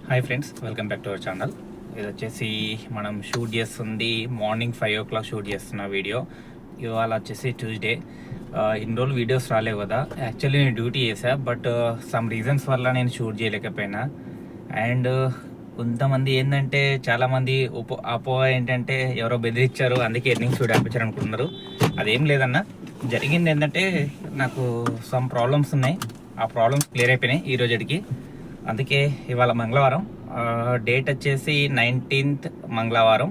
Hi friends, welcome back to our channel. ఇది వచ్చేసి మనం షూట్ చేస్తుంది మార్నింగ్ 5 o'clock షూట్ చేస్తున్న వీడియో. ఇవాళ వచ్చేసి ట్యూస్డే. ఇన్ని రోజులు వీడియోస్ రాలేవు కదా. యాక్చువల్లీ నేను డ్యూటీ చేసా, బట్ సమ్ రీజన్స్ వల్ల నేను షూట్ చేయలేకపోయినా. అండ్ కొంతమంది ఏంటంటే చాలామంది అపో ఏంటంటే ఎవరో బెదిరించారు, అందుకే ఎర్నింగ్స్ వీడియో ఆపించారు అనుకుంటున్నారు. అదేం లేదన్న, జరిగింది ఏంటంటే నాకు సమ్ ప్రాబ్లమ్స్ ఉన్నాయి. ఆ ప్రాబ్లమ్స్ క్లియర్ అయిపోయినాయి ఈ రోజుకి. అందుకే ఇవాళ మంగళవారం, డేట్ వచ్చేసి 19th మంగళవారం,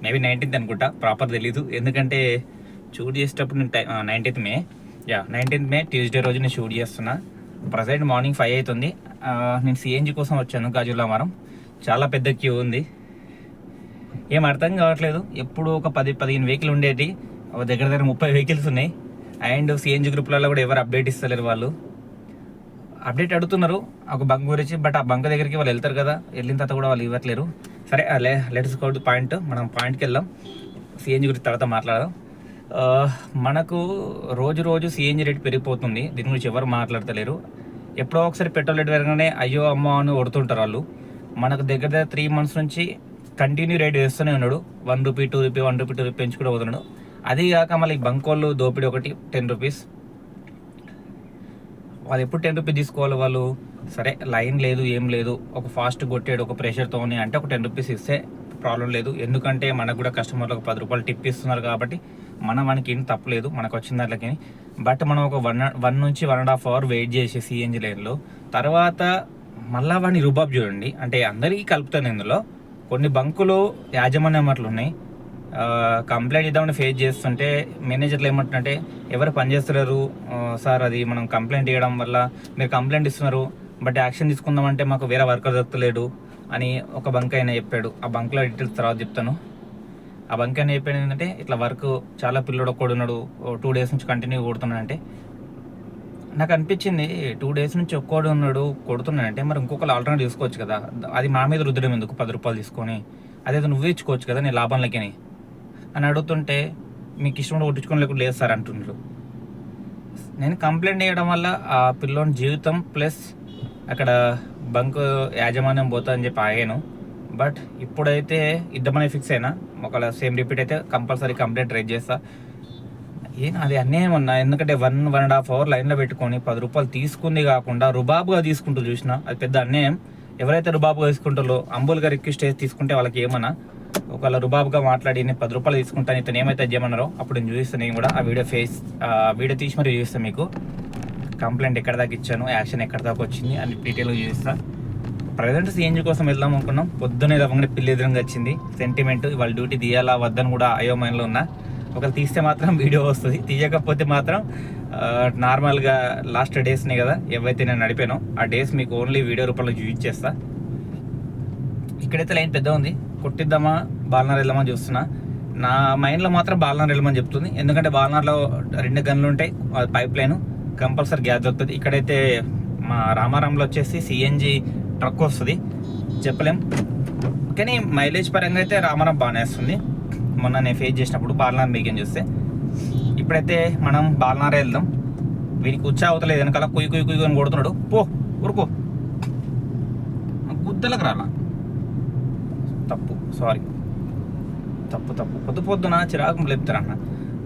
మేబీ 19th అనుకుంటా, ప్రాపర్ తెలీదు. ఎందుకంటే షూట్ చేసేటప్పుడు నేను 19th మే 19th మే ట్యూస్డే రోజు నేను షూట్ చేస్తున్నా. ప్రజెంట్ మార్నింగ్ 5 అవుతుంది. నేను సిఎన్జి కోసం వచ్చాను గాజులామారం. చాలా పెద్ద క్యూ ఉంది, ఏం అర్థం కావట్లేదు. ఎప్పుడు ఒక 10-15 వెహికల్ ఉండేది, దగ్గర 30 వెహికల్స్ ఉన్నాయి. అండ్ సిఎన్జి గ్రూప్లలో కూడా ఎవరు అప్డేట్ ఇస్తలేరు. వాళ్ళు అప్డేట్ అడుగుతున్నారు ఒక బంక్ గురించి, బట్ ఆ బంక్ దగ్గరికి వాళ్ళు వెళ్తారు కదా, వెళ్ళిన తర్వాత కూడా వాళ్ళు ఇవ్వట్లేరు. సరే, లెట్స్ గో టు పాయింట్. మనం పాయింట్కి వెళ్దాం, సిఎన్జి గురించి తర్వాత మాట్లాడదాం. మనకు రోజు సిఎన్జి రేట్ పెరిగిపోతుంది, దీని గురించి ఎవరు మాట్లాడతలేరు. ఎప్పుడో ఒకసారి పెట్రోల్ రేట్ పెరగగానే అయ్యో అమ్మో అని కొడుతుంటారు వాళ్ళు. మనకు దగ్గర 3 months నుంచి కంటిన్యూ రేట్ వేస్తూనే ఉన్నాడు. 1 రూపీ 2 రూపీ 1 రూపీ 2 రూపీ పెంచుకుంటూ పోతున్నాడు. అది కాక మళ్ళీ బంక్ వాళ్ళు దోపిడీ ఒకటి 10 రూపీస్. వాళ్ళు ఎప్పుడు 10 రూపీస్ తీసుకోవాలి వాళ్ళు. సరే, లైన్ లేదు ఏం లేదు, ఒక ఫాస్ట్ కొట్టాడు ఒక ప్రెషర్తో అంటే ఒక 10 రూపీస్ ఇస్తే ప్రాబ్లం లేదు. ఎందుకంటే మనకు కూడా కస్టమర్లకు 10 రూపాయలు టిప్ ఇస్తున్నారు కాబట్టి మనకి ఏం తప్పలేదు, మనకు వచ్చిన దాంట్లోకి. బట్ మనం ఒక 1 నుంచి 1.5 hour వెయిట్ చేసి సిఎన్జి లైన్లో, తర్వాత మళ్ళా వాడిని రుబాబ్ చూడండి. అంటే అందరికీ కలుపుతాను ఇందులో. కొన్ని బంకులు యాజమాన్యం అట్లు ఉన్నాయి. కంప్లైంట్ ఇద్దామని ఫేస్ చేస్తుంటే మేనేజర్లు ఏమంటుంటే ఎవరు పనిచేస్తున్నారు సార్, అది మనం కంప్లైంట్ ఇవ్వడం వల్ల మీరు కంప్లైంట్ ఇస్తున్నారు, బట్ యాక్షన్ తీసుకుందామంటే మాకు వేరే వర్కర్ దొరకలేడు అని ఒక బంక్ అయినా చెప్పాడు. ఆ బంక్లో డీటెయిల్స్ తర్వాత చెప్తాను. ఆ బంక్ అయినా చెప్పాడు ఏంటంటే ఇట్లా వర్క్ చాలా పిల్లడు ఒక్కడున్నాడు, 2 days నుంచి కంటిన్యూ కొడుతున్నాడంటే. నాకు అనిపించింది 2 days నుంచి ఒక్కడు ఉన్నాడు కొడుతున్నాడంటే మరి ఇంకొకరు ఆల్టర్నేట్ తీసుకోవచ్చు కదా. అది మా మీద రుద్దడం ఎందుకు 10 రూపాయలు తీసుకొని, అదేదో నువ్వే ఇచ్చుకోవచ్చు కదా నీ లాభంలోకి అని అడుగుతుంటే మీకు ఇష్టం కొట్టించుకొని లేకుండా లేదు సార్ అంటున్నారు. నేను కంప్లైంట్ చేయడం వల్ల ఆ పిల్లోని జీవితం ప్లస్ అక్కడ బంక్ యాజమాన్యం పోతా అని చెప్పి ఆగాను. బట్ ఇప్పుడైతే ఇద్దామని ఫిక్స్ అయినా. ఒకవేళ సేమ్ రిపీట్ అయితే కంపల్సరీ కంప్లైంట్ రైజ్ చేస్తా. అది అన్యాయం అన్నా. ఎందుకంటే 1.5 hour లైన్లో పెట్టుకొని 10 రూపాయలు తీసుకుంది కాకుండా రుబాబుగా తీసుకుంటూ చూసిన, అది పెద్ద అన్యాయం. ఎవరైతే రుబాబుగా తీసుకుంటారో అంబుల్గా రిక్వెస్ట్ చేసి తీసుకుంటే వాళ్ళకి ఏమన్నా, ఒకవేళ రుబాబుగా మాట్లాడి నేను 10 రూపాయలు తీసుకుంటాను ఇతను ఏమైతే చేయమన్నారో అప్పుడు నేను చూపిస్తాను. నేను కూడా ఆ వీడియో తీసి మరి చూపిస్తాను మీకు. కంప్లైంట్ ఎక్కడ దాకా ఇచ్చాను, యాక్షన్ ఎక్కడ దాకా వచ్చింది అని డీటెయిల్గా చూపిస్తాను. ప్రజెంట్ సిఎన్జి కోసం వెళ్దాం అనుకున్నాం. పొద్దున్నే తప్పకుండా పిల్లి ఎదురుగా వచ్చింది సెంటిమెంట్. వాళ్ళ డ్యూటీ తీయాలా వద్దని కూడా అయోమయంలో ఉన్నా. ఒకవేళ తీస్తే మాత్రం వీడియో వస్తుంది, తీయకపోతే మాత్రం నార్మల్గా లాస్ట్ డేస్ని కదా ఏవైతే నేను నడిపానో ఆ డేస్ మీకు ఓన్లీ వీడియో రూపంలో చూపించేస్తా. ఇక్కడైతే లైన్ పెద్ద ఉంది, కొట్టిద్దామా బాలనార్ వెళ్దామా చూస్తున్నా. నా మైండ్లో మాత్రం బాలనార్ వెళ్ళమని చెప్తుంది. ఎందుకంటే బాలనార్లో 2 గన్లు ఉంటాయి, పైప్ లైన్, కంపల్సరీ గ్యాస్ దొరుకుతుంది. ఇక్కడైతే మా రామారంలో వచ్చేసి సిఎన్జి ట్రక్ వస్తుంది, చెప్పలేం. కానీ మైలేజ్ పరంగా అయితే రామారం బాగానే వస్తుంది. మొన్న నేను ఫేస్ చేసినప్పుడు బాలనార్ మీకేం చూస్తే. ఇప్పుడైతే మనం బాలనారే వెళ్దాం. వీడికి ఉచ్చా అవుతలేదు, వెనకాల కుయ్యి అని కొడుతున్నాడు. పో ఊరుకో, గుద్దలకు రాలా. తప్పు, సారీ, తప్పు. పొద్దున చిరాకు లేపుతారన్న.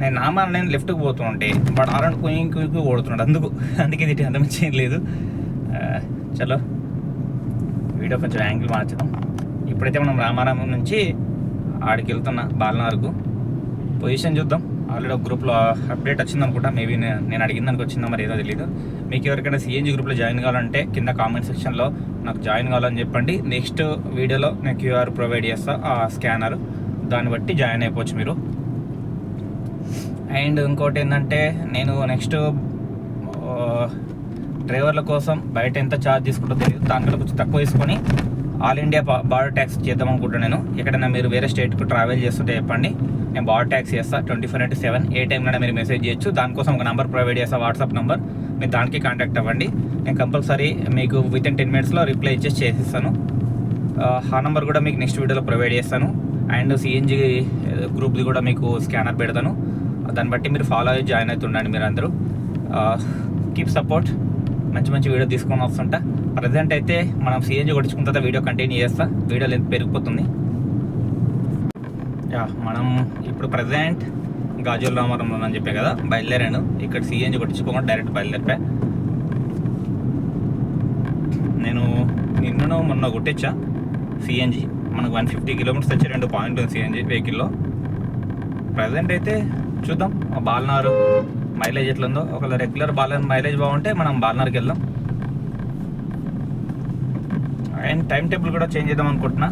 నేను లెఫ్ట్కి పోతుంటే బట్ ఆరని కుయ్యి కొడుతున్నాడు. అందుకే తిట్టి అంతమంది చేయలేదు. చలో వీడియో కొంచెం యాంగిల్ మార్చుదాం. ఇప్పుడైతే మనం రామారామం నుంచి ఆడికి వెళ్తున్నా బాలనార్కు. పొజిషన్ చూద్దాం. ఆల్రెడీ ఒక గ్రూప్లో అప్డేట్ వచ్చింది అనుకుంటా, మేబీ నేను అడిగిన దానికి వచ్చిందా మరి ఏదో తెలియదు. మీకు ఎవరికైనా సిఎన్జి గ్రూప్లో జాయిన్ కావాలంటే కింద కామెంట్ సెక్షన్లో నాకు జాయిన్ కావాలని చెప్పండి. నెక్స్ట్ వీడియోలో నేను QR ప్రొవైడ్ చేస్తా, ఆ స్కానర్, దాన్ని బట్టి జాయిన్ అయిపోవచ్చు మీరు. అండ్ ఇంకోటి ఏంటంటే నేను నెక్స్ట్ డ్రైవర్ల కోసం బయట ఎంత ఛార్జ్ తీసుకుంటో తెలియదు, దానికంటే కొంచెం తక్కువ తీసుకొని ఆల్ ఇండియా బార్డర్ ట్యాక్స్ చేద్దాం అనుకుంటున్నాను. నేను ఎక్కడైనా మీరు వేరే స్టేట్కు ట్రావెల్ చేస్తుంటే చెప్పండి, నేను బార్డర్ ట్యాక్స్ చేస్తాను 24/7. ఏ టైంలో మీరు మెసేజ్ చేయొచ్చు. దానికోసం ఒక నెంబర్ ప్రొవైడ్ చేస్తాను, వాట్సాప్ నెంబర్. మీరు దానికి కాంటాక్ట్ అవ్వండి. నేను కంపల్సరీ మీకు వితిన్ 10 minutesలో రిప్లై చేసిస్తాను. ఆ నెంబర్ కూడా మీకు నెక్స్ట్ వీడియోలో ప్రొవైడ్ చేస్తాను. అండ్ సిఎన్జి గ్రూప్ది కూడా మీకు స్కానర్ పెడతాను. దాన్ని బట్టి మీరు ఫాలో అయ్యి జాయిన్ అవుతుండండి మీరు అందరూ. Keep support. మంచి మంచి వీడియో తీసుకొని వస్తుంటా. ప్రజెంట్ అయితే మనం సిఎన్జి కొట్టించుకున్న తర్వాత వీడియో కంటిన్యూ చేస్తా. వీడియో లెంత్ పెరిగిపోతుంది. మనం ఇప్పుడు ప్రజెంట్ గాజుల రామారంలో అని చెప్పే కదా, బయలుదేరాను. ఇక్కడ సిఎన్జి కొట్టించుకోకుండా డైరెక్ట్ బయలుదేరిపా. నేను నిన్నను మొన్న కొట్టించా సిఎన్జి. మనకు 150 కిలోమీటర్స్ వచ్చే 2 పాయింట్ ఉంది సిఎన్జి వెహికల్లో. ప్రజెంట్ అయితే చూద్దాం బాల్నార్ మైలేజ్ ఎట్లా ఉందో. ఒకవేళ రెగ్యులర్ బాల్నార్ మైలేజ్ బాగుంటే మనం బాల్నార్కి వెళ్దాం. అండ్ టైం టేబుల్ కూడా చేంజ్ చేద్దాం అనుకుంటున్నా.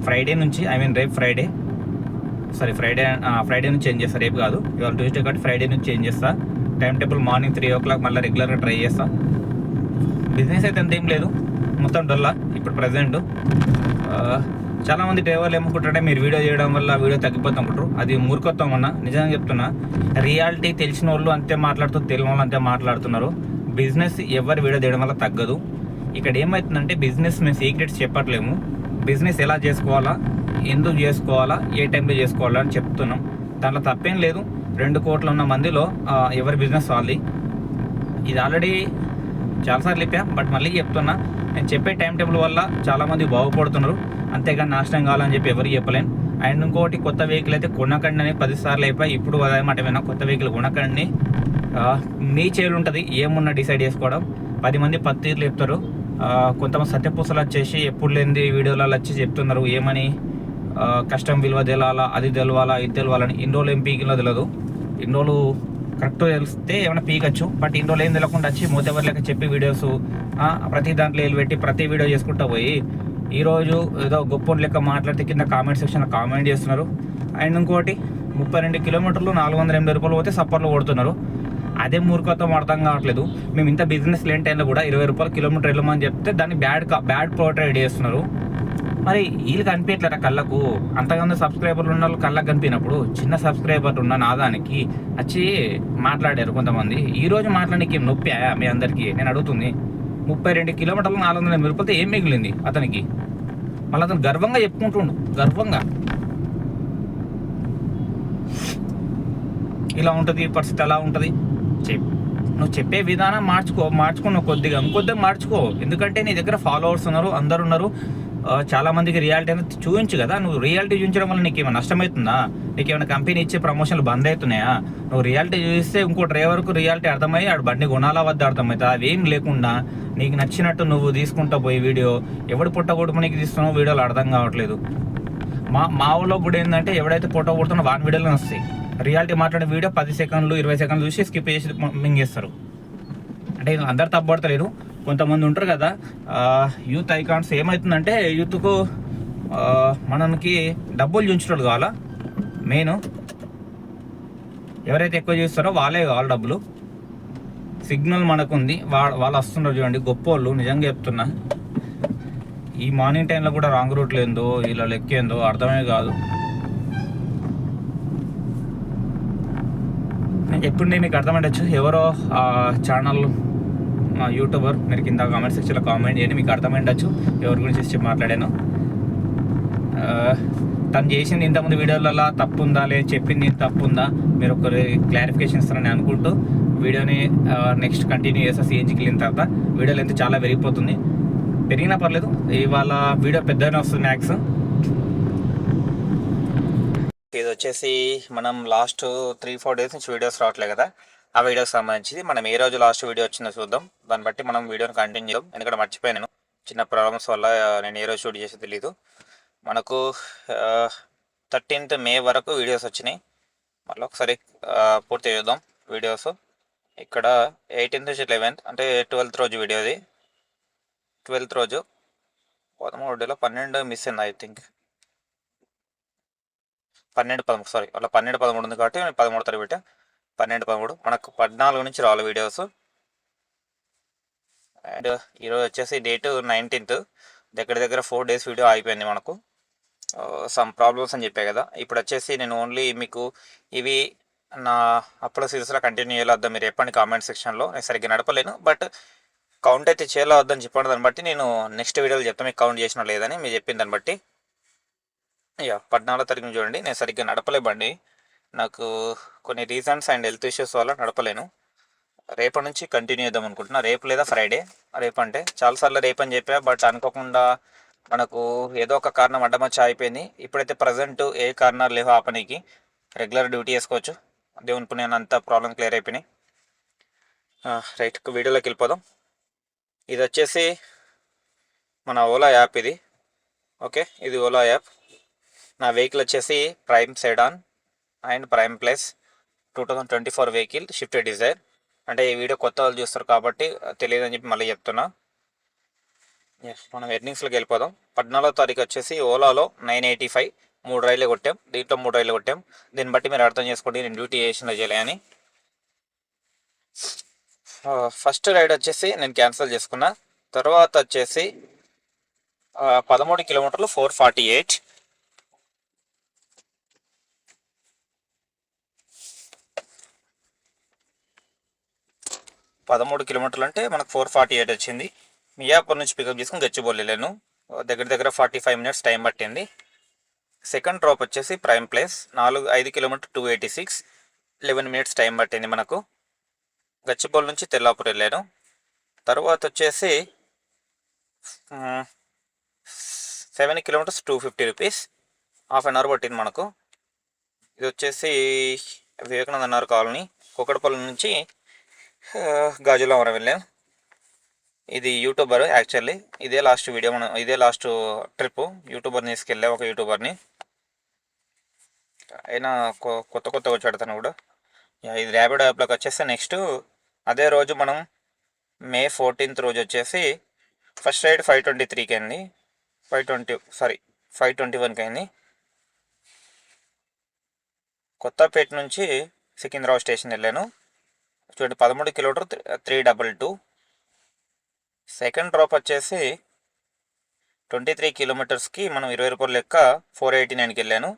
ఫ్రైడే నుంచి, రేపు ఫ్రైడే నుంచి చేంజ్ చేస్తా. రేపు కాదు, ఇవాళ ట్యూస్డే కాబట్టి ఫ్రైడే నుంచి చేంజ్ చేస్తా. టైం టేబుల్ మార్నింగ్ 3 o'clock మళ్ళీ రెగ్యులర్గా ట్రై చేస్తా. బిజినెస్ అయితే అంతేం లేదు, మొత్తం డొల్లా ఇప్పుడు ప్రజెంట్. చాలామంది డ్రైవర్లు ఏమనుకుంటారంటే మీరు వీడియో చేయడం వల్ల వీడియో తగ్గిపోతాం అనుకుంటారు. అది మూర్ఖత్వం అన్న, నిజంగా చెప్తున్నా. రియాలిటీ తెలిసిన వాళ్ళు అంతే మాట్లాడుతూ, తెలియని వాళ్ళు అంతే మాట్లాడుతున్నారు. బిజినెస్ ఎవరు వీడియో చేయడం వల్ల తగ్గదు. ఇక్కడ ఏమవుతుందంటే బిజినెస్ మేము సీక్రెట్స్ చెప్పట్లేము. బిజినెస్ ఎలా చేసుకోవాలా, ఎందుకు చేసుకోవాలా, ఏ టైంలో చేసుకోవాలా అని చెప్తున్నాం. దాంట్లో తప్పేం లేదు. 2 కోట్ల ఉన్న మందిలో ఎవరి బిజినెస్ వాళ్ళది. ఇది ఆల్రెడీ చాలాసార్లు చెప్పా, బట్ మళ్ళీ చెప్తున్నా. నేను చెప్పే టైం టేబుల్ వల్ల చాలామంది బాగుపడుతున్నారు, అంతేగాని నాశనం కావాలని చెప్పి ఎవరికి చెప్పలేను. అండ్ ఇంకోటి, కొత్త వెహికల్ అయితే కొనకండి అని 10 సార్లు అయిపోయి. ఇప్పుడు అదే మాట విన్నా, కొత్త వెహికల్ కొనకండి. మీ చేలు ఉంటుంది ఏమున్నా డిసైడ్ చేసుకోవడం. 10 మంది 10 తీర్లు చెప్తారు. కొంతమంది సత్యపూసలు వచ్చేసి ఎప్పుడు లేని వీడియోలలో వచ్చి చెప్తున్నారు ఏమని, కష్టం విలువ తెలాలా, అది తెలవాలా, ఇది తెలవాలని. ఇన్ని రోజులు ఏం పీకిలో తెలియదు. ఇన్ని రోజులు కరెక్ట్ తెలిస్తే ఏమైనా పీకచ్చు, బట్ ఇన్ని రోజులు ఏం తెలియకుండా వచ్చి మోతెవరి లెక్క చెప్పి వీడియోస్ ప్రతి దాంట్లో ఏలు పెట్టి ప్రతి వీడియో చేసుకుంటూ పోయి ఈరోజు ఏదో గొప్ప లెక్క మాట్లాడితే కింద కామెంట్ సెక్షన్లో కామెంట్ చేస్తున్నారు. అండ్ ఇంకోటి, 32 కిలోమీటర్లు 480 రూపాయలు పోతే సప్పర్లు కొడుతున్నారు. అదే మూర్ఖత్వం అర్థం కావట్లేదు. మేము ఇంత బిజినెస్ లేని టైంలో కూడా 20 రూపాయలు కిలోమీటర్ వెళ్ళమని చెప్తే దాన్ని బ్యాడ్ పోర్ట్రేట్ చేస్తున్నారు. మరి వీళ్ళు కనిపించట్లేరా కళ్ళకు? అంతగానో సబ్స్క్రైబర్లు ఉన్న వాళ్ళు కళ్ళకు కనిపినప్పుడు చిన్న సబ్స్క్రైబర్ ఉన్న నాదానికి వచ్చి మాట్లాడారు కొంతమంది. ఈరోజు మాట్లాడడానికి ఏం నొప్పి మీ అందరికీ నేను అడుగుతుంది. 32 కిలోమీటర్లు 480 రూపాయలతో ఏం మిగిలింది అతనికి? మళ్ళీ అతను గర్వంగా చెప్పుకుంటుండు, గర్వంగా. ఇలా ఉంటుంది పరిస్థితి, అలా ఉంటుంది. నువ్వు చెప్పే విధానం మార్చుకున్నావు కొద్దిగా, ఇంకొద్దిగా మార్చుకో. ఎందుకంటే నీ దగ్గర ఫాలోవర్స్ ఉన్నారు, అందరు ఉన్నారు. చాలా మందికి రియాలిటీ అనేది చూపించు కదా. నువ్వు రియాలిటీ చూపించడం వల్ల నీకు ఏమైనా నష్టమవుతుందా? నీకేమైనా కంపెనీ ఇచ్చే ప్రమోషన్లు బంద్ అవుతున్నాయా? నువ్వు రియాలిటీ చూపిస్తే ఇంకో డ్రైవర్కు రియాలిటీ అర్థమయ్యి ఆడు బండి కొనాలా వద్ద అర్థమవుతుంది. అవేం లేకుండా నీకు నచ్చినట్టు నువ్వు తీసుకుంటా పోయి వీడియో, ఎవడు పుట్టగొడుపు నీకు తీస్తున్నావు వీడియోలు అర్థం కావట్లేదు. మా ఊళ్ళో కూడా ఏంటంటే ఎవడైతే పుట్ట కొడుతున్నా వాని వీడియోలో వస్తాయి. రియాలిటీ మాట్లాడే వీడియో 10 సెకండ్లు 20 సెకండ్లు చూసి స్కిప్ చేసి మింగేస్తారు. అంటే అందరు తప్పబడతలేరు, కొంతమంది ఉంటారు కదా యూత్ ఐకాన్స్. ఏమవుతుందంటే యూత్కు మనకి డబ్బులు చూంచేటోళ్ళు కావాలా. మెయిన్ ఎవరైతే ఎక్కువ చూస్తారో వాళ్ళే కావాలి డబ్బులు. సిగ్నల్ మనకుంది, వాళ్ళు వస్తున్నారు చూడండి గొప్పోళ్ళు. నిజంగా చెప్తున్నా, ఈ మార్నింగ్ టైంలో కూడా రాంగ్ రూట్లు ఏందో ఇలా లెక్కేందో అర్థమే కాదు. ఎప్పుడు నేను మీకు అర్థమయ్యచ్చు ఎవరో ఛానల్ యూట్యూబర్, మీరు కింద కామెంట్ సెక్షన్లో కామెంట్ చేయండి, మీకు అర్థమైండొచ్చు ఎవరి గురించి మాట్లాడాను. తను చేసింది ఇంతకుముందు వీడియోలలో తప్పు ఉందా లేదు, చెప్పింది తప్పు ఉందా, మీరు ఒక క్లారిఫికేషన్ ఇస్తారని అనుకుంటూ వీడియోని నెక్స్ట్ కంటిన్యూ చేస్తా. సిఎన్జికి వెళ్ళిన తర్వాత వీడియో లెంత్ చాలా పెరిగిపోతుంది, పెరిగినా పర్లేదు. ఇవాళ వీడియో పెద్దగానే వస్తుంది మ్యాక్స్. ఇది వచ్చేసి మనం లాస్ట్ 3-4 డేస్ నుంచి వీడియోస్ రావట్లేదు కదా, ఆ వీడియోకి సంబంధించి మనం ఏ రోజు లాస్ట్ వీడియో వచ్చిందో చూద్దాం. దాన్ని బట్టి మనం వీడియోని కంటిన్యూ చేద్దాం. ఎందుకంటే మర్చిపోయాను, చిన్న ప్రాబ్లమ్స్ వల్ల నేను ఏ రోజు షూట్ చేసి తెలీదు. మనకు 13th మే వరకు వీడియోస్ వచ్చినాయి. మళ్ళీ ఒకసారి పూర్తి చేద్దాం వీడియోస్. ఇక్కడ 18th నుంచి 11th అంటే 12th రోజు వీడియోది. 12th రోజు 13 12 మిస్ అయింది ఐ థింక్. 12-13 సారీ, అలా 12-13 ఉంది కాబట్టి 13 తారీఖు పెట్టా. 12-13 మనకు 14 నుంచి రావాలి వీడియోస్. అండ్ ఈరోజు వచ్చేసి డేట్ 19th. దగ్గర 4 డేస్ వీడియో అయిపోయింది మనకు. సమ్ ప్రాబ్లమ్స్ అని చెప్పా కదా. ఇప్పుడు వచ్చేసి నేను ఓన్లీ మీకు ఇవి నా అప్లోడ్ సిరీస్లో కంటిన్యూ చేయలేద్దాం మీరు చెప్పండి కామెంట్ సెక్షన్లో. నేను సరిగ్గా నడపలేను, బట్ కౌంట్ అయితే చేయలో వద్దని చెప్పండి. దాన్ని బట్టి నేను నెక్స్ట్ వీడియోలో చెప్తాను మీకు కౌంట్ చేసినా లేదని మీరు చెప్పిన దాన్ని బట్టి. 14వ తారీఖున చూడండి, నేను సరిగ్గా నడపలే బండి. నాకు కొన్ని రీజన్స్ అండ్ హెల్త్ ఇష్యూస్ వల్ల నడపలేను. రేపటి నుంచి కంటిన్యూ చేద్దాం అనుకుంటున్నా, రేపు లేదా ఫ్రైడే. రేపు అంటే చాలాసార్లు రేపు అని చెప్పా, బట్ అనుకోకుండా మనకు ఏదో ఒక కారణం అడ్డమచ్చి అయిపోయింది. ఇప్పుడైతే ప్రజెంట్ ఏ కారణాలు లేవు ఆపనీకి, రెగ్యులర్ డ్యూటీ చేసుకోవచ్చు. దేవుని పుణ్యాన అంతా ప్రాబ్లం క్లియర్ అయిపోయినాయి. రైట్, వీడియోలోకి వెళ్ళిపోదాం. ఇది వచ్చేసి మన ఓలా యాప్ ఇది. ఓకే, ఇది ఓలా యాప్. నా వెహికల్ వచ్చేసి prime sedan and prime plus 2024 vehicle Swift Dzire. అంటే ఈ వీడియో కొత్త వాళ్ళు చూస్తారు కాబట్టి తెలియదని చెప్పి మళ్ళీ చెప్తున్నా. మనం ఎర్నింగ్స్లోకి వెళ్ళిపోదాం. 14వ తారీఖు వచ్చేసి ఓలాలో 985 3 రైళ్ళు కొట్టాం. దీంట్లో 3 రైళ్ళు కొట్టాం. దీన్ని బట్టి మీరు అర్థం చేసుకోండి నేను డ్యూటీ చేసిన చేయలేని. ఫస్ట్ రైడ్ వచ్చేసి నేను క్యాన్సిల్ చేసుకున్నా. తర్వాత వచ్చేసి 13 కిలోమీటర్లు 448. 13 కిలోమీటర్లు అంటే మనకు 448 వచ్చింది. మియాపూర్ నుంచి పికప్ చేసుకుని గచ్చిబౌలి వెళ్ళాను. దగ్గర దగ్గర 45 మినిట్స్ టైం పట్టింది. సెకండ్ డ్రాప్ వచ్చేసి prime plus 5 kilometre 286, 11 minutes time పట్టింది మనకు. గచ్చిబౌలి నుంచి తెల్లాపూర్ వెళ్ళాను. తర్వాత వచ్చేసి 7 kilometres 250 rupees, half an hour పట్టింది మనకు. ఇది వచ్చేసి వివేకానంద నగర్ కాలనీ, కుకట్పల్లి నుంచి గాజులవరం వెళ్ళాం. ఇది యూట్యూబర్ యాక్చువల్లీ, ఇదే లాస్ట్ వీడియో, ఇదే లాస్ట్ ట్రిప్. యూట్యూబర్ని తీసుకెళ్ళా, ఒక యూట్యూబర్ని. అయినా కొత్తగా వచ్చాడు తను కూడా. ఇది ర్యాపిడో యాప్లోకి వచ్చేస్తే నెక్స్ట్ అదే రోజు మనం మే 14th రోజు వచ్చేసి ఫస్ట్ రైడ్ 523కి అయింది, 521కి అయింది. కొత్తపేట నుంచి సికింద్రాబాద్ స్టేషన్ వెళ్ళాను. చూడండి 13 కిలోమీటర్ 322. సెకండ్ డ్రాప్ వచ్చేసి 23 కిలోమీటర్స్కి మనం 20 రూపాయలు లెక్క 489కి వెళ్ళాను.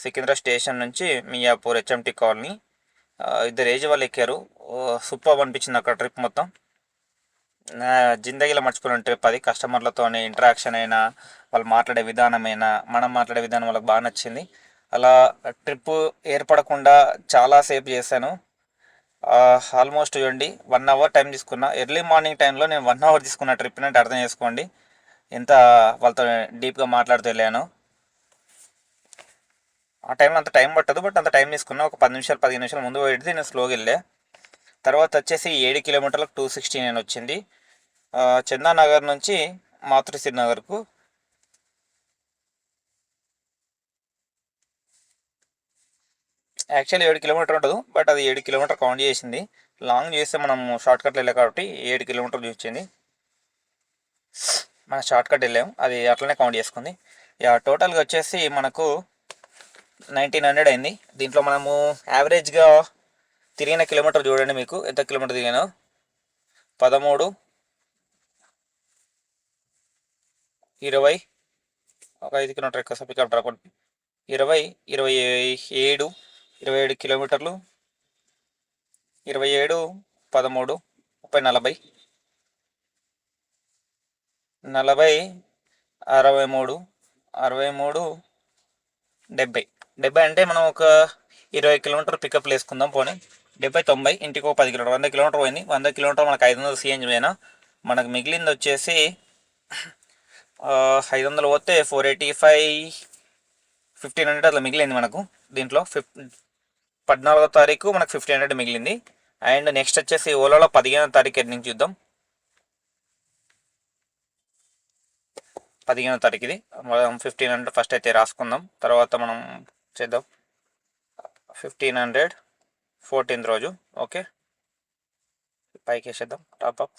సికింద్రాబాద్ స్టేషన్ నుంచి మియాపూర్ హెచ్ఎంటీ కాలనీ. ఇద్దరు ఏజ్ వాళ్ళు ఎక్కారు. సూపర్ అనిపించింది అక్కడ ట్రిప్ మొత్తం. నా జిందగీలో మర్చిపోయిన ట్రిప్ అది. కస్టమర్లతో ఇంటరాక్షన్ అయినా, వాళ్ళు మాట్లాడే విధానమైనా, మనం మాట్లాడే విధానం వాళ్ళకి బాగా నచ్చింది. అలా ట్రిప్ ఏర్పడకుండా చాలాసేపు చేశాను. ఆల్మోస్ట్ చూడండి 1 అవర్ టైం తీసుకున్నా. ఎర్లీ మార్నింగ్ టైంలో నేను 1 అవర్ తీసుకున్న ట్రిప్ అంటే అర్థం చేసుకోండి ఎంత వాళ్ళతో డీప్గా మాట్లాడుతూ వెళ్ళాను. ఆ టైంలో అంత టైం పట్టదు, బట్ అంత టైం తీసుకున్నా. ఒక 10 నిమిషాలు 15 నిమిషాలు ముందు పెడితే నేను స్లోగా వెళ్ళా. తర్వాత వచ్చేసి 7 కిలోమీటర్లకు 269 వచ్చింది. చందానగర్ నుంచి మాతృశ్రీ నగర్కు. యాక్చువల్లీ 7 కిలోమీటర్ ఉంటుంది, బట్ అది 7 కిలోమీటర్ కౌంట్ చేసింది. లాంగ్ చేస్తే మనం షార్ట్ కట్లు వెళ్ళాం కాబట్టి 7 కిలోమీటర్లు చూసింది. మన షార్ట్ కట్ వెళ్ళాము, అది అట్లనే కౌంట్ చేసుకుంది. టోటల్గా వచ్చేసి మనకు 1900 అయింది. దీంట్లో మనము యావరేజ్గా తిరిగిన కిలోమీటర్ చూడండి, మీకు ఎంత కిలోమీటర్ తిరిగానో. 13, 20, ఒక 5 కిలోమీటర్ ఎక్కువ పికప్ డ్రాప్ 20, 27 కిలోమీటర్లు, 27, 13, 30, 40, 63, 70 అంటే మనం ఒక 20 కిలోమీటర్ పికప్ వేసుకుందాం. పోనీ 70, 90, ఇంటికి ఒక 10 కిలోమీటర్, 100 కిలోమీటర్ పోయింది. 100 కిలోమీటర్ మనకు 500 సిఎన్జి పోయినా. మనకు మిగిలింది వచ్చేసి 500 పోతే 485, 1500 అట్లా మిగిలింది మనకు. దీంట్లో 14వ తారీఖు మనకు 1500 మిగిలింది. అండ్ నెక్స్ట్ వచ్చేసి ఓలాలో 15వ తారీఖు ఎర్నింగ్ చూద్దాం. 15వ తారీఖు ఇది. మనం 1500 ఫస్ట్ అయితే రాసుకుందాం, తర్వాత మనం చేద్దాం. 1500 14th రోజు. ఓకే, పైకి వేసేద్దాం టాప్అప్.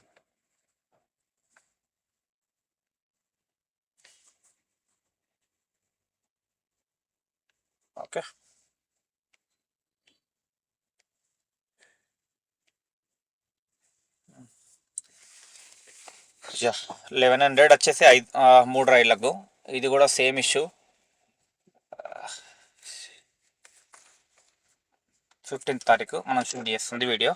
ఓకే, 1100 వచ్చేసి 3 రైళ్లకు. ఇది కూడా సేమ్ ఇష్యూ. 15th తారీఖు మనం షూట్ చేస్తుంది వీడియో.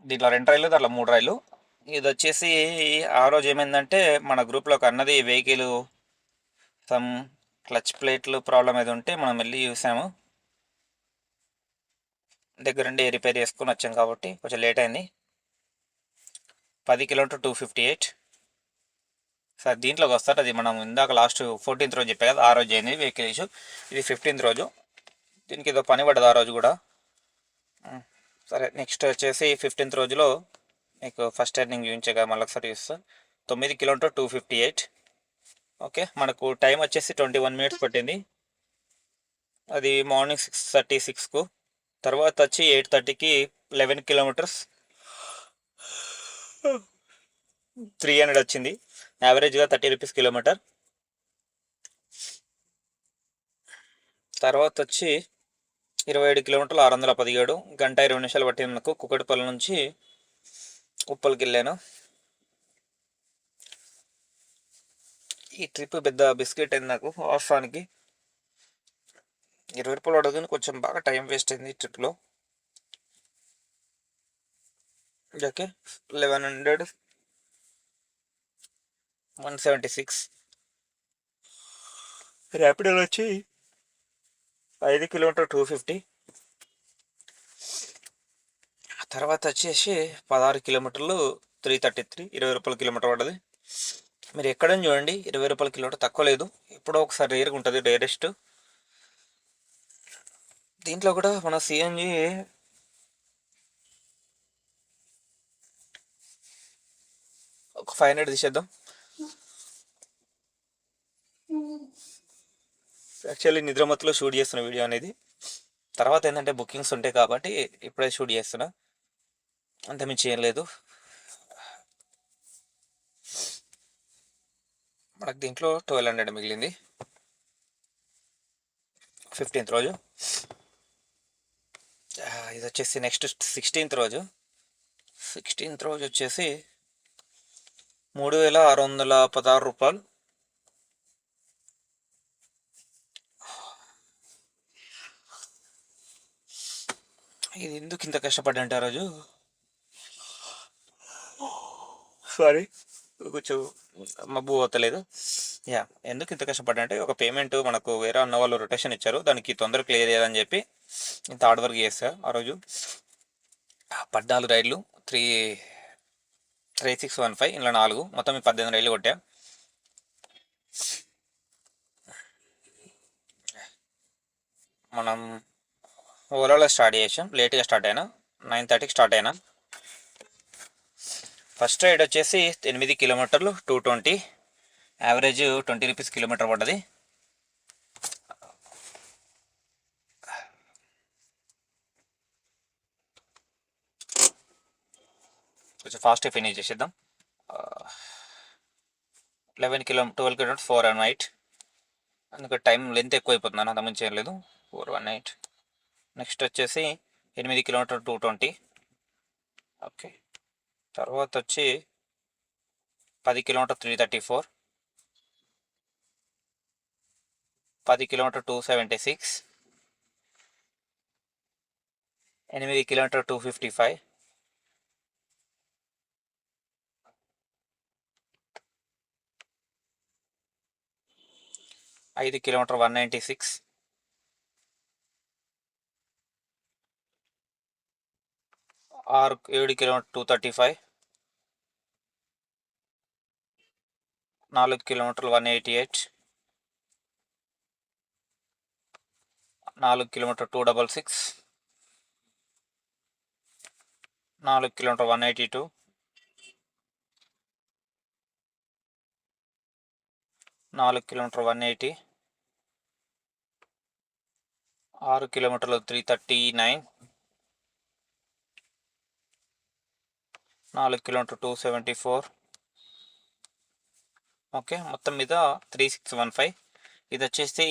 దీంట్లో 2 రైళ్ళు, దాంట్లో 3 రైళ్ళు. ఇది వచ్చేసి ఆ రోజు ఏమైందంటే మన గ్రూప్లోకి అన్నది వెహికల్ సమ్ క్లచ్ ప్లేట్లు ప్రాబ్లం ఏది ఉంటే మనం వెళ్ళి చూసాము. దగ్గరుండి రిపేర్ చేసుకొని వచ్చాం కాబట్టి కొంచెం లేట్ అయింది. 10 కిలోమీటర్ 258. సార్ దీంట్లోకి వస్తారు, అది మనం ఇందాక లాస్ట్ 14th రోజు చెప్పా కదా, ఆ రోజు అయింది వెహికల్ ఇష్యూ. ఇది 15th రోజు, దీనికి ఏదో పని పడ్డది ఆ రోజు కూడా. సరే నెక్స్ట్ వచ్చేసి 15th రోజులో మీకు ఫస్ట్ టర్నింగ్ చూపించగా మళ్ళీ ఒకసారి చూస్తా. 9 కిలోమీటర్ 258. ఓకే, మనకు టైం వచ్చేసి 21 minutes పట్టింది. అది మార్నింగ్ 6:36కు. తర్వాత వచ్చి 8:30కి 11 కిలోమీటర్స్ 300 వచ్చింది. యావరేజ్గా 30 రూపీస్ కిలోమీటర్. తర్వాత వచ్చి 27 కిలోమీటర్లు 617, గంట 20 నిమిషాలు పట్టింది నాకు. కుక్కటిపల్లి నుంచి ఉప్పల్కి వెళ్ళాను. ఈ ట్రిప్ పెద్ద బిస్కెట్ అయింది నాకు వాస్తవానికి. 20 రూపాయలు పడదు, కొంచెం బాగా టైం వేస్ట్ అయింది ఈ ట్రిప్లో. ఓకే, 1100 176. ర్యాపిడోలో వచ్చి 5 కిలోమీటర్ 250. తర్వాత వచ్చేసి 16 కిలోమీటర్లు 333, 20 రూపాయల కిలోమీటర్ పడ్డది. మీరు ఎక్కడని చూడండి, 20 రూపాయల కిలోమీటర్ తక్కువ లేదు. ఎప్పుడో ఒకసారి రేరుగా ఉంటుంది డైరెస్ట్. దీంట్లో కూడా మన సిఎన్జి ఒక 500 తీసేద్దాం. యాక్చువల్లీ నిద్రమత్తులో షూట్ చేస్తున్న వీడియో అనేది. తర్వాత ఏంటంటే బుకింగ్స్ ఉంటాయి కాబట్టి ఇప్పుడే షూట్ చేస్తున్నా, అంతమించి ఏం లేదు. మనకు దీంట్లో 1200 మిగిలింది 15th రోజు. ఇది వచ్చేసి నెక్స్ట్ 16th రోజు. 16th రోజు వచ్చేసి 3616 రూపాయలు. ఇది ఎందుకు ఇంత కష్టపడ్డా అంటే ఆ రోజు, సారీ కొంచెం మబ్బు పోతలేదు. ఎందుకు ఇంత కష్టపడ్డా అంటే, ఒక పేమెంట్ మనకు వేరే అన్న వాళ్ళు రొటేషన్ ఇచ్చారు, దానికి తొందరగా క్లియర్ చేయాలని చెప్పి ఇంత హార్డ్ వర్క్ చేస్తా ఆ రోజు. 14 రైడ్లు 3615, ఇలా 4 మొత్తం 18 రైళ్ళు కొట్టా. మనం ఓలాలో స్టార్ట్ చేసాం, లేట్గా స్టార్ట్ అయినా, 9:30కి స్టార్ట్ అయినా. ఫస్ట్ రైడ్ వచ్చేసి 8 కిలోమీటర్లు 220, యావరేజ్ 20 రూపీస్ కిలోమీటర్ పడ్డది. కొంచెం ఫాస్ట్గా ఫినిష్ చేసేద్దాం. 12 కిలోమీటర్ 418, అందుకే టైం లెంత్ ఎక్కువ అయిపోతుంది, అంత మంచి ఏం లేదు. 418. నెక్స్ట్ వచ్చేసి 8 కిలోమీటర్ 220. ఓకే, తర్వాత వచ్చి 10 kilometre 334, 10 kilometre 276, 8 kilometre 255, 5 kilometre 196, 7 kilometre 235, 4 కిలోమీటర్లు 188, 4 కిలోమీటర్ 266, 4 కిలోమీటర్ 182, 4 కిలోమీటర్ 180, 6 కిలోమీటర్లు 339, 4 కిలోమీటర్ 274. ఓకే, మొత్తం మీద 3615. ఇది వచ్చేసి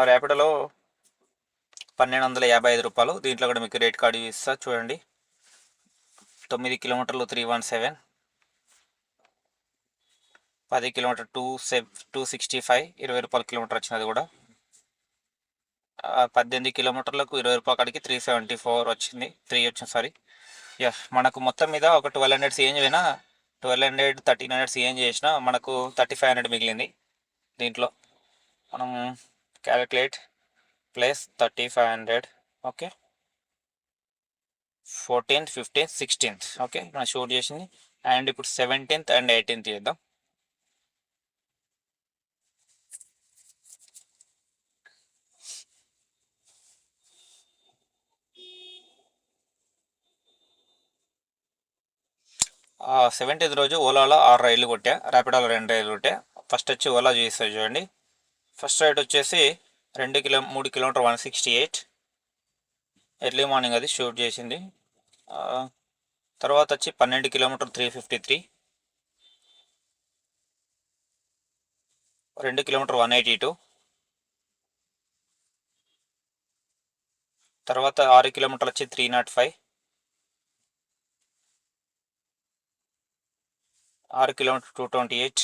ర్యాపిడోలో 1255 రూపాయలు. దీంట్లో కూడా మీకు రేట్ కార్డు ఇస్తా చూడండి. 9 కిలోమీటర్లు 317, 10 కిలోమీటర్ 265, 20 రూపాయల కిలోమీటర్ వచ్చినది కూడా. 18 కిలోమీటర్లకు 20 రూపాయల కాడికి 374 వచ్చింది, 3 వచ్చింది సారీ. మనకు మొత్తం మీద ఒక 1200 సిఎన్జి అయినా, 1200 1300 సిఎన్జి చేసినా మనకు 3500 మిగిలింది. దీంట్లో మనం calculate plus 3500. Okay, 14th 15th 16th. Okay, మనం షూట్ చేసింది. అండ్ ఇప్పుడు 17th అండ్ 18th చేద్దాం. ఆ 17th రోజు ఓలాలో 6 రైళ్ళు కొట్టా, ర్యాపిడోలో 2 రైళ్ళు కొట్టా. ఫస్ట్ వచ్చి ఓలా చేస్తారు చూడండి. ఫస్ట్ రైడ్ వచ్చేసి 3 కిలోమీటర్ 168 ఎర్లీ మార్నింగ్ అది షూట్ చేసింది. తర్వాత వచ్చి 12 కిలోమీటర్ 353, 2 కిలోమీటర్ 182, తర్వాత 6 కిలోమీటర్లు వచ్చి 305, 6 కిలోమీటర్ 228,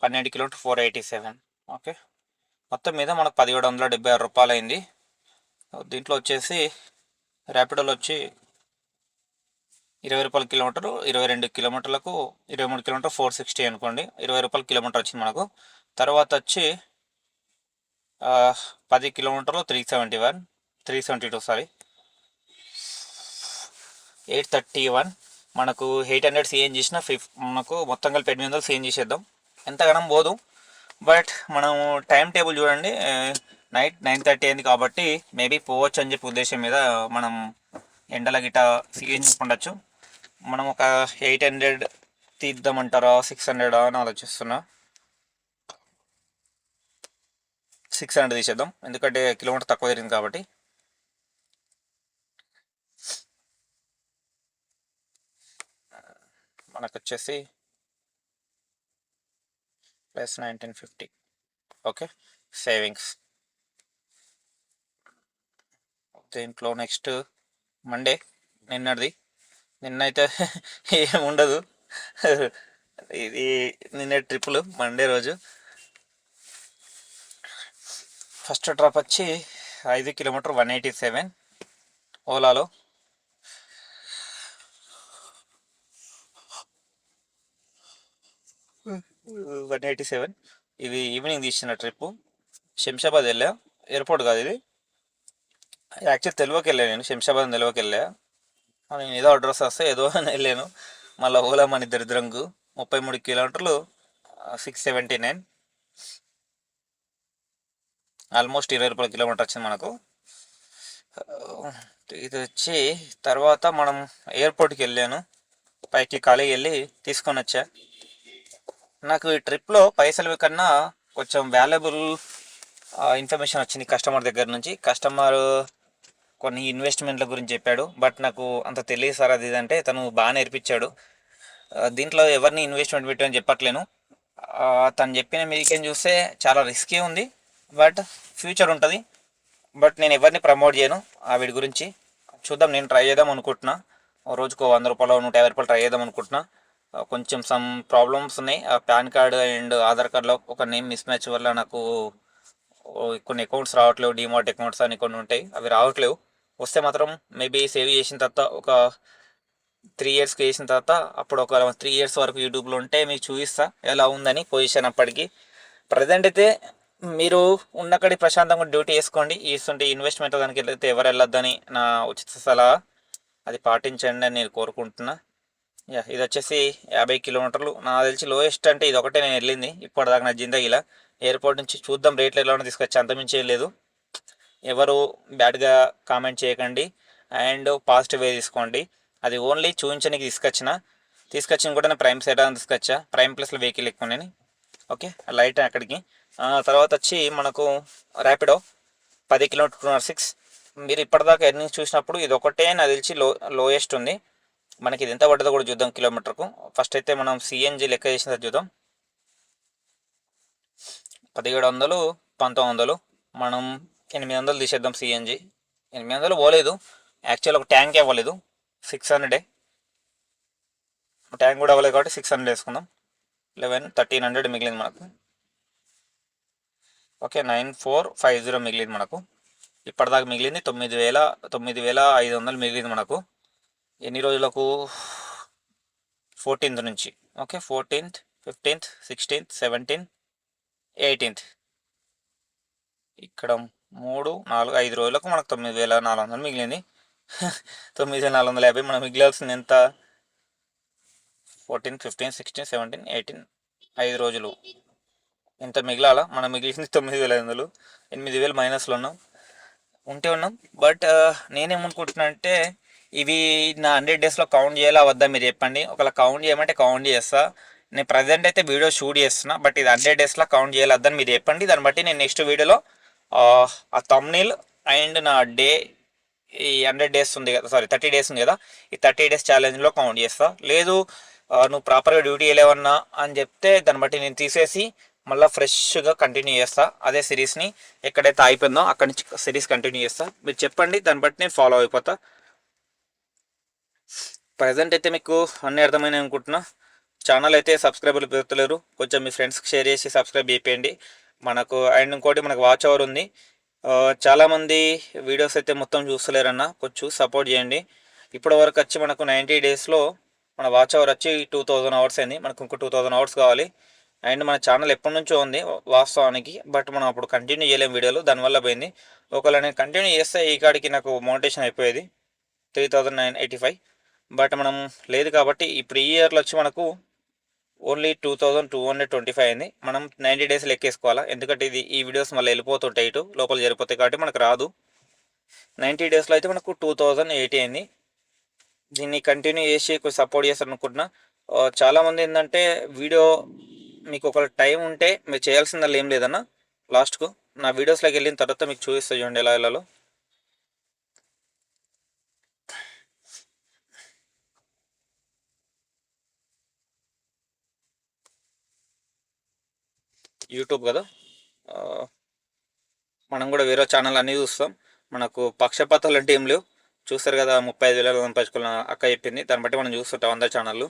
12 కిలోమీటర్ 487. ఓకే, మొత్తం మీద మనకు 1776 రూపాయలు అయింది. దీంట్లో వచ్చేసి ర్యాపిడోలో వచ్చి 20 రూపాయల కిలోమీటరు, 22 కిలోమీటర్లకు 23 కిలోమీటర్ 460 అనుకోండి, 20 రూపాయల కిలోమీటర్ వచ్చింది మనకు. తర్వాత వచ్చి 10 కిలోమీటర్లు 372 సారీ 831. మనకు 800 సీఎన్ చేసిన మనకు మొత్తం కలిపి 800 సీఎన్ చేసేద్దాం. ఎంతగానం పోదు, బట్ మనం టైం టేబుల్ చూడండి, నైట్ 9:30 అయింది కాబట్టి మేబీ పోవచ్చు అని చెప్పి ఉద్దేశం మీద మనం ఎండల గిట సీఎన్ ఉండొచ్చు. మనం ఒక 800 తీద్దామంటారా 600 అని ఆలోచిస్తున్నా. 600 తీసేద్దాం, ఎందుకంటే కిలోమీటర్ తక్కువ తిరిగింది కాబట్టి. మనకు వచ్చేసి ప్లస్ 1950. Okay, savings. దీంట్లో నెక్స్ట్ మండే, నిన్నైతే ఏముండదు. ఇది నిన్న ట్రిప్పులు మండే రోజు. ఫస్ట్ డ్రాప్ వచ్చి 5 కిలోమీటర్ 187 ఓలాలో. ఇది ఈవినింగ్ తీసిన ట్రిప్పు. శంషాబాద్ వెళ్ళా, ఎయిర్పోర్ట్ కాదు ఇది, యాక్చువల్ తెలుగుకి వెళ్ళాను. నేను శంషాబాద్ తెలుగుకి వెళ్ళా. నేను ఏదో అడ్రస్ వస్తే ఏదో అని వెళ్ళాను. మళ్ళీ ఓలా మన దరిద్రంకు 33 కిలోమీటర్లు 679, ఆల్మోస్ట్ 20 రూపాయల కిలోమీటర్ వచ్చింది మనకు. ఇది వచ్చి తర్వాత మనం ఎయిర్పోర్ట్కి వెళ్ళాను, పైకి ఖాళీకి వెళ్ళి తీసుకొని వచ్చా. నాకు ఈ ట్రిప్లో పైసలు కన్నా కొంచెం వాల్యుబుల్ ఇన్ఫర్మేషన్ వచ్చింది కస్టమర్ దగ్గర నుంచి. కస్టమర్ కొన్ని ఇన్వెస్ట్మెంట్ల గురించి చెప్పాడు, బట్ నాకు అంత తెలియదు సార్ అది ఇదంటే. తను బాగా నేర్పించాడు. దీంట్లో ఎవరిని ఇన్వెస్ట్మెంట్ పెట్టని చెప్పట్లేను. తను చెప్పిన మీకేం చూస్తే చాలా రిస్కీ ఉంది, బట్ ఫ్యూచర్ ఉంటుంది. బట్ నేను ఎవరిని ప్రమోట్ చేయను ఆ వీడి గురించి. చూద్దాం, నేను ట్రై చేద్దాం అనుకుంటున్నా. రోజుకు 100 రూపాయలు 150 రూపాయలు ట్రై చేద్దాం అనుకుంటున్నా. కొంచెం సమ్ ప్రాబ్లమ్స్ ఉన్నాయి. పాన్ కార్డ్ అండ్ ఆధార్ కార్డ్లో ఒక నేమ్ మిస్ మ్యాచ్ వల్ల నాకు కొన్ని అకౌంట్స్ రావట్లేవు, డిమార్ట్ అకౌంట్స్ అని కొన్ని ఉంటాయి, అవి రావట్లేవు. వస్తే మాత్రం మేబీ సేవ్ చేసిన తర్వాత ఒక 3 ఇయర్స్కి వేసిన తర్వాత అప్పుడు ఒక 3 ఇయర్స్ వరకు యూట్యూబ్లో ఉంటే మీకు చూపిస్తా ఎలా ఉందని పొజిషన్. అప్పటికి ప్రజెంట్ అయితే మీరు ఉన్నక్కడి ప్రశాంతంగా డ్యూటీ వేసుకోండి. ఇస్తుంటే ఇన్వెస్ట్మెంట్ దానికి వెళ్తే ఎవరు వెళ్ళొద్దని నా ఉచిత సలహా, అది పాటించండి అని నేను కోరుకుంటున్నా. ఇది వచ్చేసి 50 కిలోమీటర్లు. నాకు తెలిసి లోయెస్ట్ అంటే ఇది ఒకటే నేను వెళ్ళింది ఇప్పటిదాకా నా జిందగీలా. ఎయిర్పోర్ట్ నుంచి చూద్దాం రేట్లు ఎలా ఉన్నా తీసుకొచ్చి, అంతమించి ఏం లేదు. ఎవరు బ్యాడ్గా కామెంట్ చేయకండి అండ్ పాజిటివ్ వే తీసుకోండి. అది ఓన్లీ చూపించడానికి తీసుకొచ్చిన కూడా నేను ప్రైమ్ సైడ్ అని తీసుకొచ్చా, ప్రైమ్ ప్లస్లో వెహికల్ ఎక్కువ నేను. ఓకే, లైట్ అక్కడికి. తర్వాత వచ్చి మనకు ర్యాపిడో 10 కిలోమీటర్ 206. మీరు ఇప్పటిదాకా ఎర్నింగ్స్ చూసినప్పుడు ఇది ఒకటే నాకు తెలిసి లోయెస్ట్ ఉంది. మనకి ఇది ఎంత పడ్డదో కూడా చూద్దాం కిలోమీటర్కు. ఫస్ట్ అయితే మనం సిఎన్జి లెక్క చేసిన చూద్దాం. 1700 1900, మనం 800 తీసేద్దాం. సిఎన్జి 800 పోలేదు, యాక్చువల్ ఒక ట్యాంక్ ఇవ్వలేదు, 600. ట్యాంక్ కూడా అవ్వలేదు కాబట్టి 600 వేసుకుందాం. 1300 మిగిలింది మనకు. ఓకే, 9450 మిగిలింది మనకు. ఇప్పటిదాకా మిగిలింది 9500 మిగిలింది మనకు. ఎన్ని రోజులకు? 14th నుంచి. Okay, 14th 15th 16th 17th 18th ఇక్కడ 3, 4, 5 రోజులకు మనకు 9,400 మిగిలింది. 9,450. మనం మిగిలాల్సింది ఎంత? 14, 15, 16, 17, 18, 5 రోజులు. ఎంత మిగిలాలా? మనం మిగిలింది 9,500. 8,000 మైనస్లో ఉన్నాం. బట్ నేనేమనుకుంటున్నా అంటే ఇవి నా 100 డేస్లో కౌంట్ చేయాలా వద్దా మీరు చెప్పండి. ఒకవేళ కౌంట్ చేయమంటే కౌంట్ చేస్తా. నేను ప్రజెంట్ అయితే వీడియో షూట్ చేస్తున్నా, బట్ ఇది 100 డేస్లో కౌంట్ చేయాలి వద్దని మీరు చెప్పండి. దాన్ని బట్టి నేను నెక్స్ట్ వీడియోలో ఆ థంబ్నెయిల్ అండ్ నా డే, ఈ 100 డేస్ ఉంది కదా, సారీ 30 డేస్ ఉంది కదా, ఈ 30 డేస్ ఛాలెంజ్లో కౌంట్ చేస్తా. లేదు నువ్వు ప్రాపర్గా డ్యూటీ వెళ్ళేవన్నా అని చెప్తే దాన్ని బట్టి నేను తీసేసి మళ్ళీ ఫ్రెష్గా కంటిన్యూ చేస్తా. అదే సిరీస్ని ఎక్కడైతే అయిపోయిందో అక్కడి నుంచి సిరీస్ కంటిన్యూ చేస్తా. మీరు చెప్పండి, దాన్ని బట్టి నేను ఫాలో అయిపోతా. ప్రజెంట్ అయితే మీకు అన్నీ అర్థమైనా అనుకుంటున్నా. ఛానల్ అయితే సబ్స్క్రైబర్లు పెరుగుతలేరు, కొంచెం మీ ఫ్రెండ్స్కి షేర్ చేసి సబ్స్క్రైబ్ చేయండి మనకు. అండ్ ఇంకోటి మనకు వాచ్ అవర్ ఉంది. చాలామంది వీడియోస్ అయితే మొత్తం చూస్తలేరన్న, కొంచెం సపోర్ట్ చేయండి. ఇప్పటి వరకు వచ్చి మనకు 90 డేస్లో మన వాచ్ అవర్ వచ్చి 2000 అవర్స్ అయింది. మనకు ఇంకో 2000 అవర్స్ కావాలి. అండ్ మన ఛానల్ ఎప్పటి నుంచో ఉంది వాస్తవానికి, బట్ మనం అప్పుడు కంటిన్యూ చేయలేము వీడియోలు, దానివల్ల పోయింది. ఒకవేళ నేను కంటిన్యూ చేస్తే ఈ కాడికి నాకు మోటివేషన్ అయిపోయేది 3,985. బట్ మనం లేదు కాబట్టి ఇప్పుడు ఈ ఇయర్లో వచ్చి మనకు ఓన్లీ 2,225 అయింది. మనం 90 డేస్ లెక్కేసుకోవాలా, ఎందుకంటే ఈ వీడియోస్ మళ్ళీ వెళ్ళిపోతుంటాయి, ఇటు లోపల జరిగిపోతాయి కాబట్టి మనకు రాదు. 90 డేస్లో అయితే మనకు 2,080 అయింది. దీన్ని కంటిన్యూ చేసి కొంచెం సపోర్ట్ చేస్తారు అనుకుంటున్నా. చాలామంది ఏంటంటే వీడియో మీకు ఒక టైం ఉంటే మీరు చేయాల్సిందల్లా ఏం లేదన్న, లాస్ట్కు నా వీడియోస్లోకి వెళ్ళిన తర్వాత మీకు చూపిస్తా చూడండి ఎలా వెళ్ళాలో. యూట్యూబ్ కదా, మనం కూడా వేరే ఛానల్ అన్నీ చూస్తాం. మనకు పక్షపాతాలు అంటే ఏం లేవు. చూస్తారు కదా 35,000 సంపాదించుకున్న అక్క చెప్పింది, దాన్ని బట్టి మనం చూస్తుంటాం అందరి ఛానళ్ళు.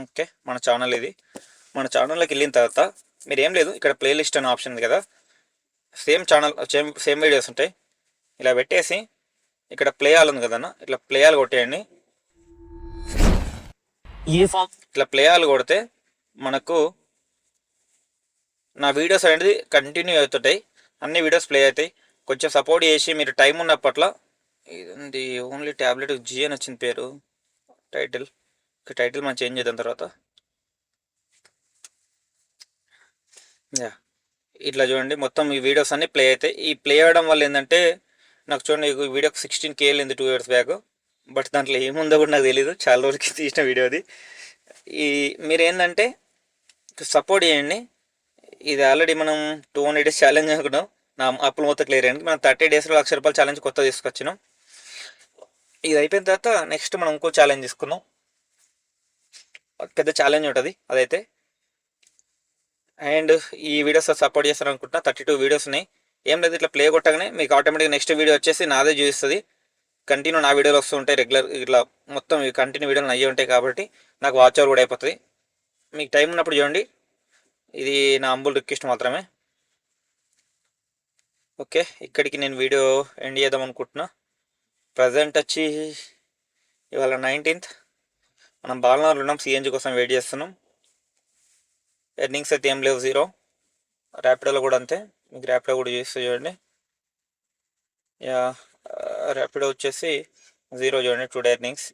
ఓకే, మన ఛానల్ ఇది. మన ఛానల్లోకి వెళ్ళిన తర్వాత మీరు ఏం లేదు, ఇక్కడ ప్లేలిస్ట్ అనే ఆప్షన్ ఉంది కదా, సేమ్ ఛానల్ సేమ్ వీడియోస్ ఉంటాయి. ఇలా పెట్టేసి ఇక్కడ ప్లే ఆల్ ఉంది కదన్న, ఇట్లా ప్లే ఆల్ కొట్టేయండి. ఇట్లా ప్లే ఆల్ కొడితే మనకు నా వీడియోస్ అనేది కంటిన్యూ అవుతుంటాయి, అన్ని వీడియోస్ ప్లే అవుతాయి. కొంచెం సపోర్ట్ చేసి మీరు టైం ఉన్నప్పట్ల, ఇది ఓన్లీ ట్యాబ్లెట్ జీ అని వచ్చింది పేరు, టైటిల్ మనం చేంజ్ చేద్దాం తర్వాత. ఇట్లా చూడండి, మొత్తం ఈ వీడియోస్ అన్నీ ప్లే అవుతాయి. ఈ ప్లే అవ్వడం వల్ల ఏంటంటే నాకు చూడండి, ఈ వీడియోకి 16K వెళ్ళింది 2 years బ్యాక్. బట్ దాంట్లో ఏముందో కూడా నాకు తెలీదు, చాలా రోజులకి తీసిన వీడియో అది. ఈ మీరు ఏంటంటే సపోర్ట్ చేయండి. ఇది ఆల్రెడీ మనం 200 డేస్ ఛాలెంజ్ అనుకున్నాం, నా అప్పులు మొత్తం క్లియర్ అయ్యింది. మనం 30 డేస్లో ₹1,00,000 ఛాలెంజ్ కొత్త తీసుకొచ్చినాం. ఇది అయిపోయిన తర్వాత నెక్స్ట్ మనం ఇంకో ఛాలెంజ్ తీసుకుందాం, పెద్ద ఛాలెంజ్ ఉంటుంది అదైతే. అండ్ ఈ వీడియోస్ సపోర్ట్ చేస్తారు అనుకుంటున్నా. 32 వీడియోస్ ఉన్నాయి. ఏం లేదు, ఇట్లా ప్లే కొట్టగానే మీకు ఆటోమేటిక్గా నెక్స్ట్ వీడియో వచ్చేసి నాదే చూపిస్తుంది. కంటిన్యూ నా వీడియోలు వస్తూ ఉంటాయి రెగ్యులర్, ఇట్లా మొత్తం ఈ కంటిన్యూ వీడియోలు అయ్యి ఉంటాయి కాబట్టి నాకు వాచ్ అవర్ కూడా అయిపోతుంది. మీకు టైం ఉన్నప్పుడు చూడండి, ఇది నా అంబుల్ రిక్వెస్ట్ మాత్రమే. ఓకే, ఇక్కడికి నేను వీడియో ఎండ్ చేద్దాం అనుకుంటున్నా. ప్రజెంట్ వచ్చి ఇవాళ 19th, మనం బాలనగర్లో ఉన్నాం, సిఎన్జి కోసం వెయిట్ చేస్తున్నాం. ఎర్నింగ్స్ అయితే ఏం లేవు, 0. ర్యాపిడోలో కూడా అంతే, మీకు ర్యాపిడో కూడా చూస్తే చూడండి. ర్యాపిడో వచ్చేసి 0 చూడండి, 2 డే ఎర్నింగ్స్.